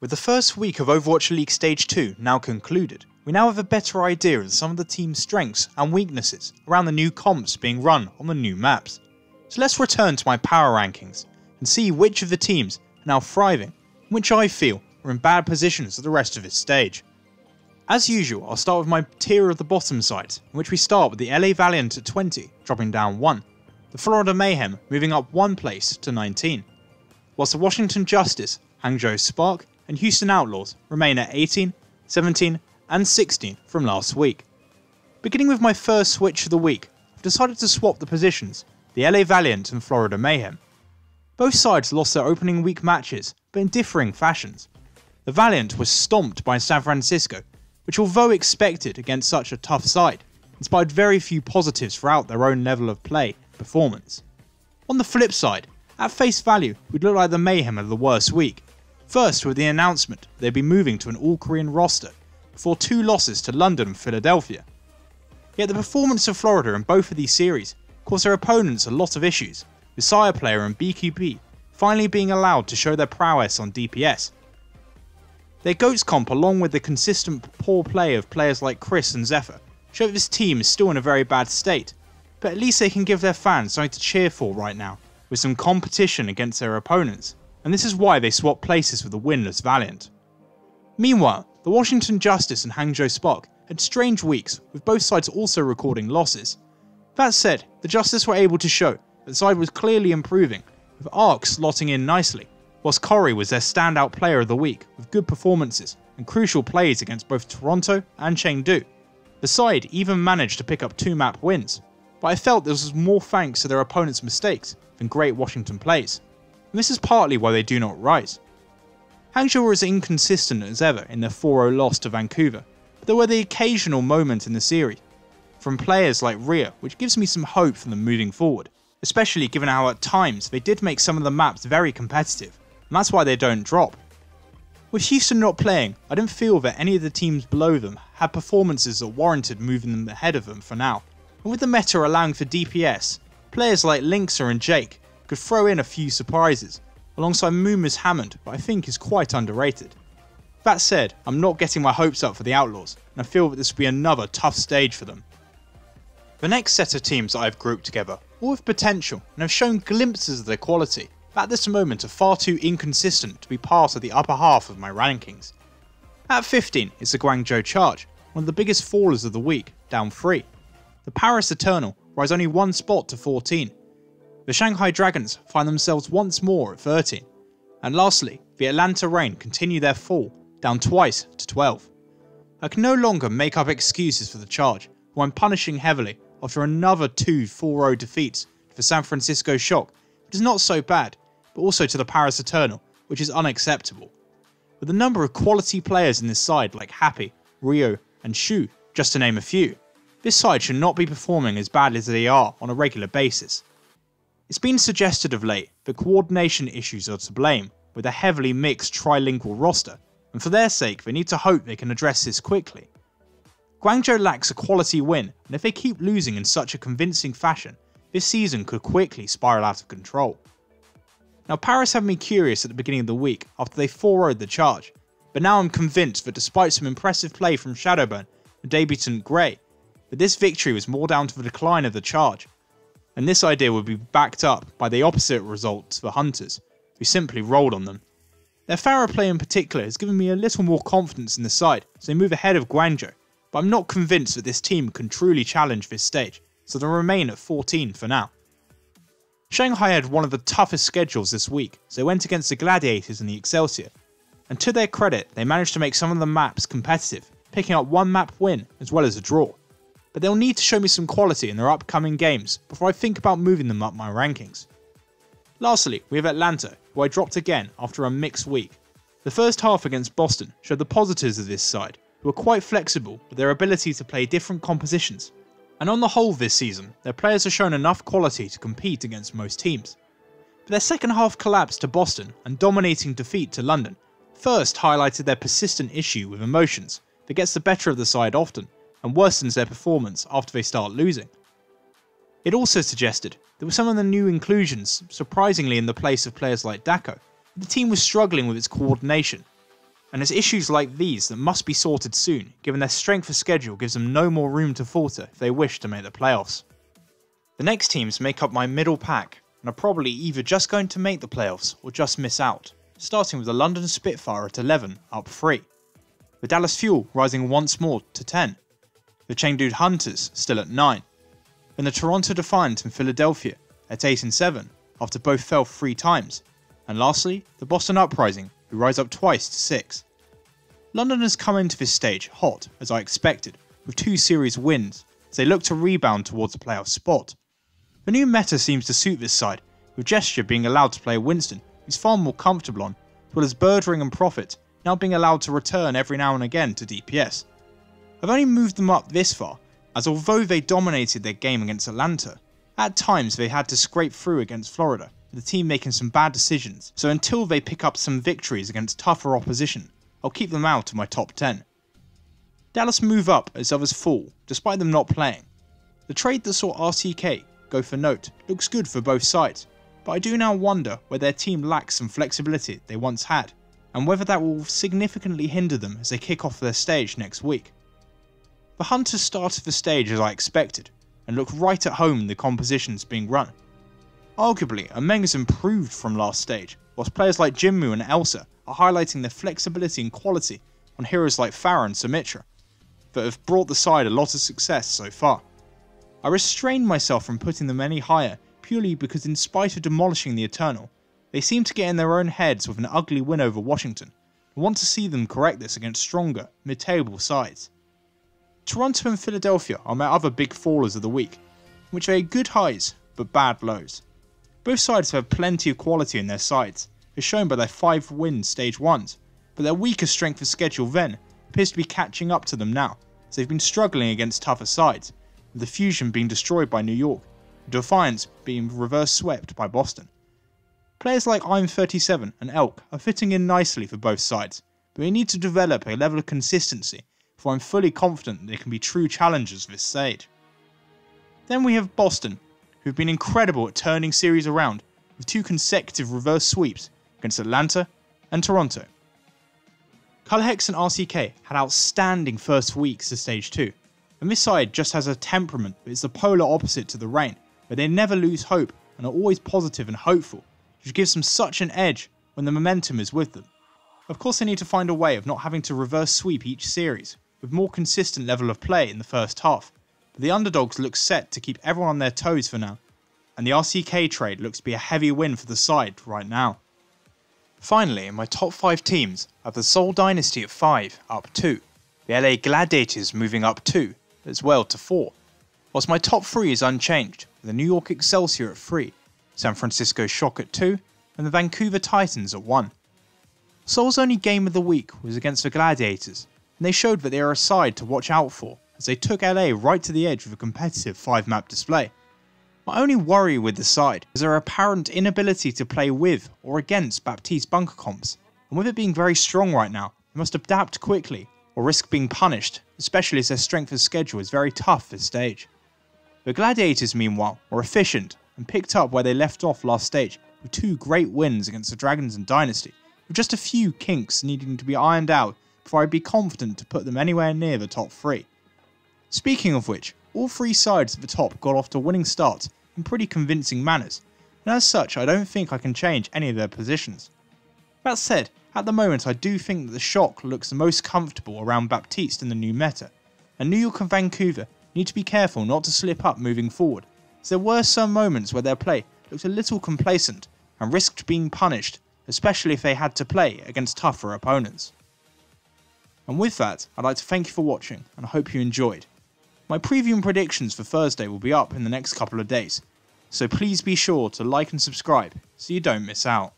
With the first week of Overwatch League Stage 2 now concluded, we now have a better idea of some of the team's strengths and weaknesses around the new comps being run on the new maps. So let's return to my power rankings and see which of the teams are now thriving and which I feel are in bad positions for the rest of this stage. As usual, I'll start with my tier of the bottom side, in which we start with the LA Valiant at 20, dropping down 1, the Florida Mayhem moving up 1 place to 19, whilst the Washington Justice, Hangzhou Spark and Houston Outlaws remain at 18, 17 and 16 from last week. Beginning with my first switch of the week, I've decided to swap the positions, the LA Valiant and Florida Mayhem. Both sides lost their opening week matches, but in differing fashions. The Valiant was stomped by San Francisco, which although expected against such a tough side, inspired very few positives throughout their own level of play performance. On the flip side, at face value, we'd look like the Mayhem of the worst week. First with the announcement they'd be moving to an all-Korean roster, before 2 losses to London and Philadelphia. Yet the performance of Florida in both of these series caused their opponents a lot of issues, with Sire Player and BQP finally being allowed to show their prowess on DPS. Their GOATS comp, along with the consistent poor play of players like Chris and Zephyr, show that this team is still in a very bad state, but at least they can give their fans something to cheer for right now, with some competition against their opponents, and this is why they swapped places with the winless Valiant. Meanwhile, the Washington Justice and Hangzhou Spark had strange weeks, with both sides also recording losses. That said, the Justice were able to show that the side was clearly improving, with Arc slotting in nicely, whilst Corey was their standout player of the week with good performances and crucial plays against both Toronto and Chengdu. The side even managed to pick up 2 map wins, but I felt this was more thanks to their opponents' mistakes than great Washington plays, and this is partly why they do not rise. Hangzhou were as inconsistent as ever in their 4-0 loss to Vancouver, but there were the occasional moment in the series from players like Rhea, which gives me some hope for them moving forward, especially given how at times they did make some of the maps very competitive, and that's why they don't drop. With Houston not playing, I didn't feel that any of the teams below them had performances that warranted moving them ahead of them for now, and with the meta allowing for DPS, players like Linkser and Jake could throw in a few surprises, alongside Mooma's Hammond, but I think is quite underrated. That said, I'm not getting my hopes up for the Outlaws, and I feel that this will be another tough stage for them. The next set of teams that I've grouped together, all with potential and have shown glimpses of their quality, but at this moment are far too inconsistent to be part of the upper half of my rankings. At 15 is the Guangzhou Charge, one of the biggest fallers of the week, down 3. The Paris Eternal rise only 1 spot to 14. The Shanghai Dragons find themselves once more at 13. And lastly, the Atlanta Reign continue their fall, down twice to 12. I can no longer make up excuses for the Charge, who I'm punishing heavily after another 2 4-0 defeats to the San Francisco Shock, which is not so bad, but also to the Paris Eternal, which is unacceptable. With a number of quality players in this side like Happy, Rio and Shu, just to name a few, this side should not be performing as badly as they are on a regular basis. It's been suggested of late that coordination issues are to blame with a heavily mixed trilingual roster, and for their sake they need to hope they can address this quickly. Guangzhou lacks a quality win, and if they keep losing in such a convincing fashion, this season could quickly spiral out of control. Now Paris had me curious at the beginning of the week after they 4-0'd the Charge, but now I'm convinced that despite some impressive play from Shadowburn and debutant Grey, that this victory was more down to the decline of the Charge, and this idea would be backed up by the opposite results for Hunters, who simply rolled on them. Their Pharah play in particular has given me a little more confidence in the side as they move ahead of Guangzhou, but I'm not convinced that this team can truly challenge this stage, so they'll remain at 14 for now. Shanghai had one of the toughest schedules this week, so they went against the Gladiators and the Excelsior, and to their credit they managed to make some of the maps competitive, picking up 1 map win as well as a draw. But they'll need to show me some quality in their upcoming games before I think about moving them up my rankings. Lastly, we have Atlanta, who I dropped again after a mixed week. The first half against Boston showed the positives of this side, who are quite flexible with their ability to play different compositions, and on the whole this season, their players have shown enough quality to compete against most teams. But their second half collapse to Boston and dominating defeat to London first highlighted their persistent issue with emotions that gets the better of the side often, and worsens their performance after they start losing. It also suggested that with some of the new inclusions surprisingly in the place of players like Dako, the team was struggling with its coordination. and it's issues like these that must be sorted soon, given their strength of schedule gives them no more room to falter if they wish to make the playoffs. The next teams make up my middle pack, and are probably either just going to make the playoffs or just miss out, starting with the London Spitfire at 11, up 3. The Dallas Fuel rising once more to 10. The Chengdu Hunters still at 9. And the Toronto Defiant and Philadelphia at 8 and 7, after both fell 3 times. And lastly, the Boston Uprising, who rise up twice to 6. London has come into this stage hot, as I expected, with 2 series wins, as they look to rebound towards a playoff spot. The new meta seems to suit this side, with Gesture being allowed to play Winston, who's far more comfortable on, as well as Birdring and Prophet now being allowed to return every now and again to DPS. I've only moved them up this far, as although they dominated their game against Atlanta, at times they had to scrape through against Florida, with the team making some bad decisions, so until they pick up some victories against tougher opposition, I'll keep them out of my top 10. Dallas move up as others fall, despite them not playing. The trade that saw RCK go for Note looks good for both sides, but I do now wonder where their team lacks some flexibility they once had, and whether that will significantly hinder them as they kick off their stage next week. The Hunters started the stage as I expected, and look right at home in the compositions being run. Arguably, Amenga's improved from last stage, whilst players like Jinmu and Elsa are highlighting their flexibility and quality on heroes like Pharah and Symmetra, that have brought the side a lot of success so far. I restrained myself from putting them any higher purely because in spite of demolishing the Eternal, they seem to get in their own heads with an ugly win over Washington, and want to see them correct this against stronger, mid-table sides. Toronto and Philadelphia are my other big fallers of the week, which are good highs but bad lows. Both sides have plenty of quality in their sides, as shown by their 5 win stage 1s, but their weaker strength of schedule then appears to be catching up to them now, as they've been struggling against tougher sides, with the Fusion being destroyed by New York, and Defiance being reverse swept by Boston. Players like I'm37 and Elk are fitting in nicely for both sides, but they need to develop a level of consistency before I'm fully confident they can be true challengers this stage. Then we have Boston, who've been incredible at turning series around, with 2 consecutive reverse sweeps against Atlanta and Toronto. Culhex and RCK had outstanding first weeks to stage 2, and this side just has a temperament that is the polar opposite to the Reign, but they never lose hope and are always positive and hopeful, which gives them such an edge when the momentum is with them. Of course they need to find a way of not having to reverse sweep each series, with more consistent level of play in the first half, but the underdogs look set to keep everyone on their toes for now, and the RCK trade looks to be a heavy win for the side right now. Finally, in my top 5 teams, I have the Seoul Dynasty at 5, up 2, the LA Gladiators moving up 2, as well to 4, whilst my top 3 is unchanged, with the New York Excelsior at 3, San Francisco Shock at 2, and the Vancouver Titans at 1. Seoul's only game of the week was against the Gladiators, and they showed that they are a side to watch out for, as they took LA right to the edge with a competitive 5-map display. My only worry with the side is their apparent inability to play with or against Baptiste bunker comps, and with it being very strong right now, they must adapt quickly or risk being punished, especially as their strength of schedule is very tough this stage. The Gladiators meanwhile were efficient and picked up where they left off last stage with 2 great wins against the Dragons and Dynasty, with just a few kinks needing to be ironed out before I'd be confident to put them anywhere near the top 3. Speaking of which, all 3 sides at the top got off to winning starts in pretty convincing manners, and as such I don't think I can change any of their positions. That said, at the moment I do think that the Shock looks the most comfortable around Baptiste in the new meta, and New York and Vancouver need to be careful not to slip up moving forward, as there were some moments where their play looked a little complacent and risked being punished, especially if they had to play against tougher opponents. And with that, I'd like to thank you for watching, and I hope you enjoyed. My preview and predictions for Thursday will be up in the next couple of days, so please be sure to like and subscribe so you don't miss out.